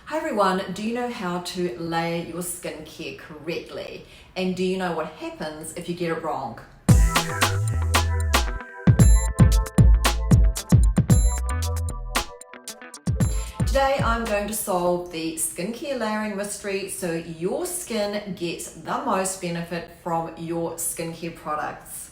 Hi everyone, do you know how to layer your skincare correctly? And do you know what happens if you get it wrong? Today I'm going to solve the skincare layering mystery so your skin gets the most benefit from your skincare products.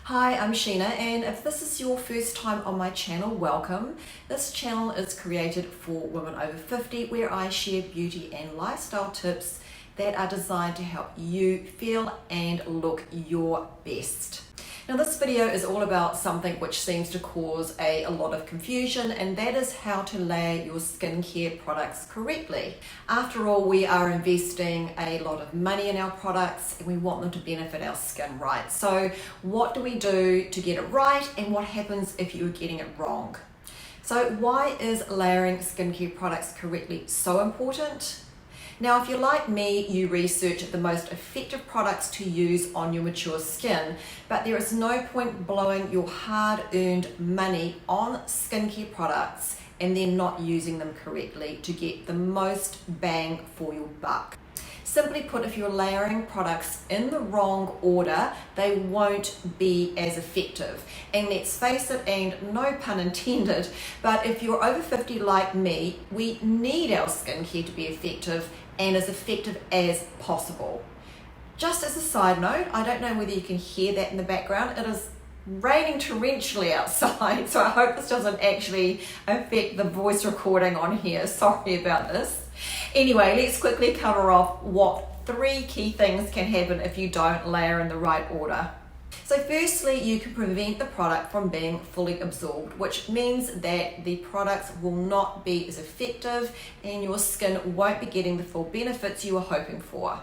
Hi, I'm Sheena, and if this is your first time on my channel, welcome. This channel is created for women over 50 where I share beauty and lifestyle tips that are designed to help you feel and look your best. Now this video is all about something which seems to cause a lot of confusion, and that is how to layer your skincare products correctly. After all, we are investing a lot of money in our products and we want them to benefit our skin, right? So what do we do to get it right, and what happens if you're getting it wrong? So why is layering skincare products correctly so important? Now, if you're like me, you research the most effective products to use on your mature skin, but there is no point blowing your hard-earned money on skincare products and then not using them correctly to get the most bang for your buck. Simply put, if you're layering products in the wrong order, they won't be as effective. And let's face it, and no pun intended, but if you're over 50 like me, we need our skincare to be effective and as effective as possible. Just as a side note, I don't know whether you can hear that in the background. It is raining torrentially outside, so I hope this doesn't actually affect the voice recording on here. Sorry about this. Anyway, let's quickly cover off what 3 key things can happen if you don't layer in the right order. So firstly, you can prevent the product from being fully absorbed, which means that the products will not be as effective and your skin won't be getting the full benefits you were hoping for.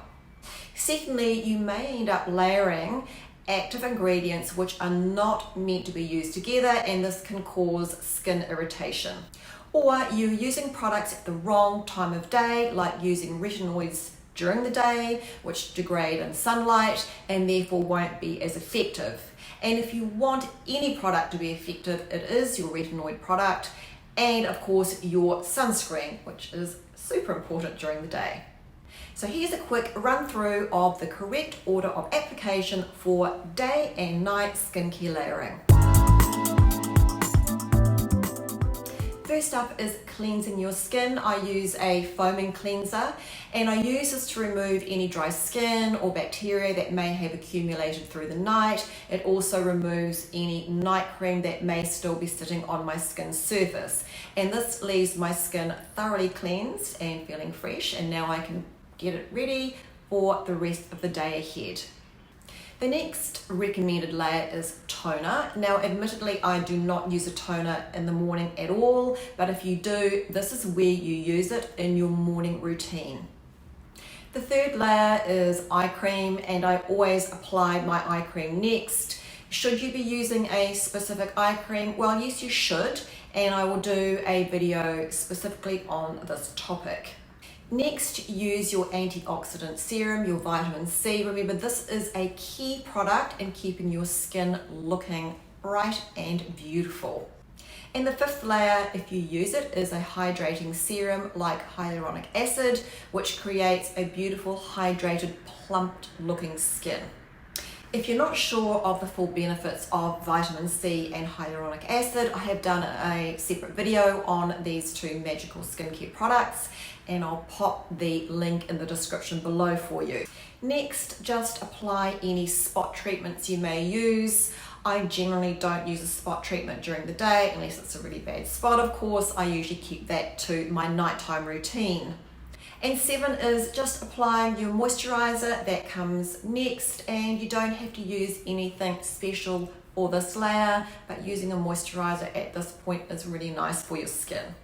Secondly, you may end up layering active ingredients which are not meant to be used together, and this can cause skin irritation. Or you're using products at the wrong time of day, like using retinoids during the day, which degrade in sunlight and therefore won't be as effective. And if you want any product to be effective, it is your retinoid product and of course your sunscreen, which is super important during the day. So here's a quick run through of the correct order of application for day and night skincare layering. First up is cleansing your skin. I use a foaming cleanser, and I use this to remove any dry skin or bacteria that may have accumulated through the night. It also removes any night cream that may still be sitting on my skin surface. And this leaves my skin thoroughly cleansed and feeling fresh, and now I can get it ready for the rest of the day ahead. The next recommended layer is toner. Now, admittedly, I do not use a toner in the morning at all, but if you do, this is where you use it in your morning routine. The third layer is eye cream, and I always apply my eye cream next. Should you be using a specific eye cream? Well, yes, you should, and I will do a video specifically on this topic. Next, use your antioxidant serum, your vitamin C. Remember, this is a key product in keeping your skin looking bright and beautiful. And the fifth layer, if you use it, is a hydrating serum like hyaluronic acid, which creates a beautiful, hydrated, plumped looking skin. If you're not sure of the full benefits of vitamin C and hyaluronic acid, I have done a separate video on these 2 magical skincare products, and I'll pop the link in the description below for you. Next, just apply any spot treatments you may use. I generally don't use a spot treatment during the day unless it's a really bad spot, of course. I usually keep that to my nighttime routine. And 7 is just applying your moisturizer. That comes next, and you don't have to use anything special for this layer, but using a moisturizer at this point is really nice for your skin.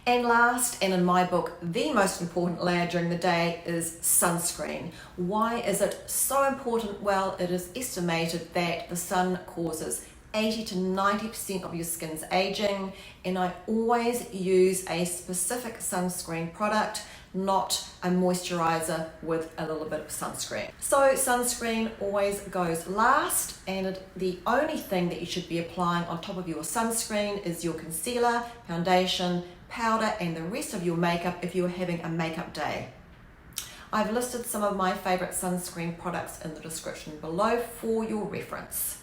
And last, and in my book, the most important layer during the day is sunscreen. Why is it so important? Well, it is estimated that the sun causes 80 to 90% of your skin's aging, and I always use a specific sunscreen product, not a moisturizer with a little bit of sunscreen. So sunscreen always goes last, and the only thing that you should be applying on top of your sunscreen is your concealer, foundation, powder, and the rest of your makeup if you're having a makeup day. I've listed some of my favorite sunscreen products in the description below for your reference.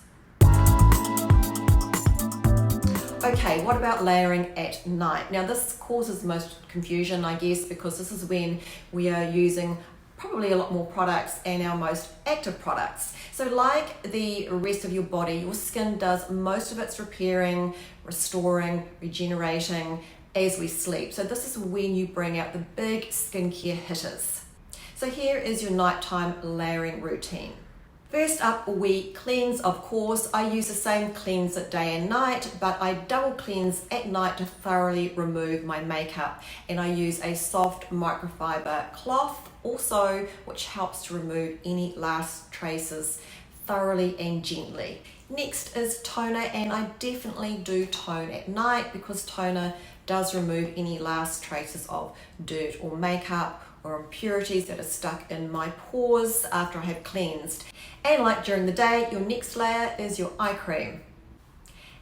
Okay, what about layering at night? Now this causes most confusion, I guess, because this is when we are using probably a lot more products and our most active products. So like the rest of your body, your skin does most of its repairing, restoring, regenerating as we sleep. So this is when you bring out the big skincare hitters. So here is your nighttime layering routine. First up, we cleanse, of course. I use the same cleanser day and night, but I double cleanse at night to thoroughly remove my makeup. And I use a soft microfiber cloth also, which helps to remove any last traces thoroughly and gently. Next is toner, and I definitely do tone at night because toner does remove any last traces of dirt or makeup or impurities that are stuck in my pores after I have cleansed. And like during the day, your next layer is your eye cream.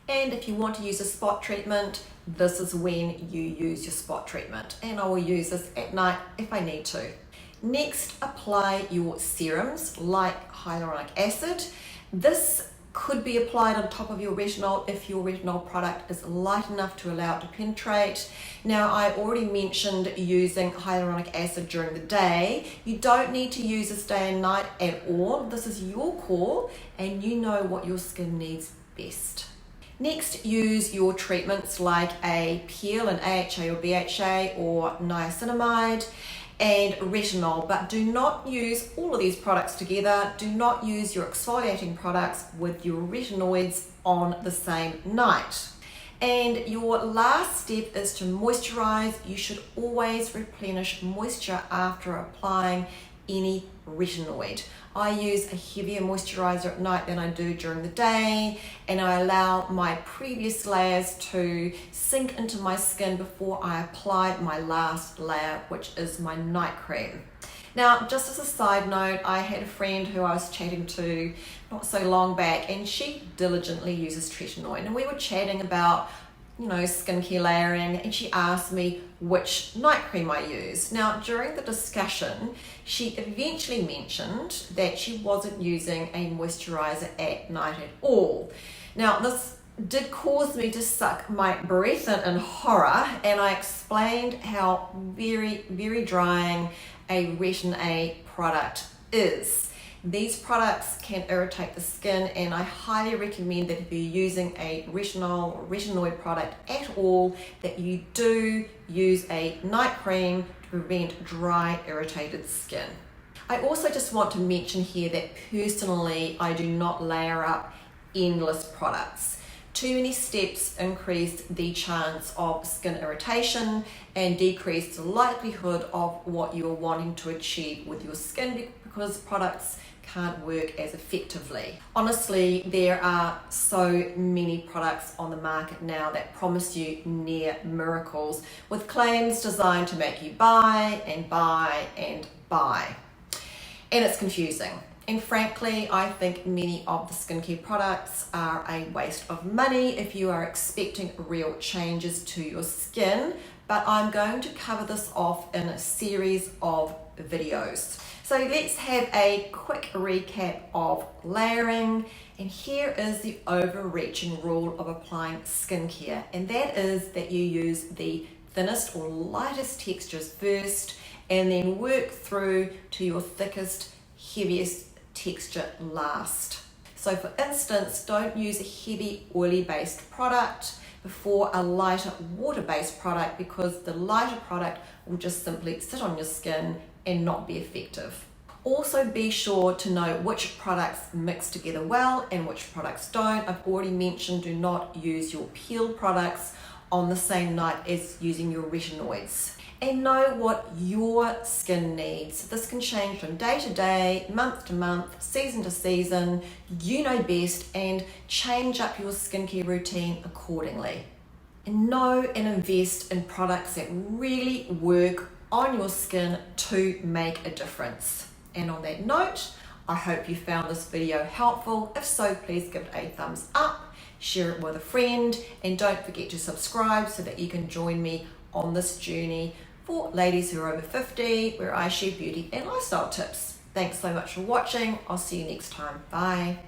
And if you want to use a spot treatment, this is when you use your spot treatment. And I will use this at night if I need to. Next, apply your serums like hyaluronic acid. This could be applied on top of your retinol if your retinol product is light enough to allow it to penetrate. Now, I already mentioned using hyaluronic acid during the day. You don't need to use this day and night at all. This is your call and you know what your skin needs best. Next, use your treatments like a peel, an AHA or BHA or niacinamide, and retinol, but do not use all of these products together. Do not use your exfoliating products with your retinoids on the same night. And your last step is to moisturize. You should always replenish moisture after applying any retinoid. I use a heavier moisturizer at night than I do during the day, and I allow my previous layers to sink into my skin before I apply my last layer, which is my night cream. Now, just as a side note, I had a friend who I was chatting to not so long back, and she diligently uses tretinoid, and we were chatting about skincare layering, and she asked me which night cream I use. Now, during the discussion, she eventually mentioned that she wasn't using a moisturizer at night at all. Now, this did cause me to suck my breath in horror, and I explained how very, very drying a Retin A product is. These products can irritate the skin, and I highly recommend that if you're using a retinol or retinoid product at all, that you do use a night cream to prevent dry, irritated skin. I also just want to mention here that personally, I do not layer up endless products. Too many steps increase the chance of skin irritation and decrease the likelihood of what you're wanting to achieve with your skin, because products can't work as effectively. Honestly, there are so many products on the market now that promise you near miracles with claims designed to make you buy and buy and buy. And it's confusing. And frankly, I think many of the skincare products are a waste of money if you are expecting real changes to your skin, but I'm going to cover this off in a series of videos. So let's have a quick recap of layering, and here is the overreaching rule of applying skincare, and that is that you use the thinnest or lightest textures first and then work through to your thickest, heaviest texture last. So for instance, don't use a heavy oily based product before a lighter water based product, because the lighter product will just simply sit on your skin and not be effective. Also be sure to know which products mix together well and which products don't. I've already mentioned do not use your peel products on the same night as using your retinoids. And know what your skin needs. This can change from day to day, month to month, season to season. You know best, and change up your skincare routine accordingly. And know and invest in products that really work on your skin to make a difference. And on that note, I hope you found this video helpful. If so, please give it a thumbs up, share it with a friend, and don't forget to subscribe so that you can join me on this journey for ladies who are over 50, where I share beauty and lifestyle tips. Thanks so much for watching. I'll see you next time. Bye.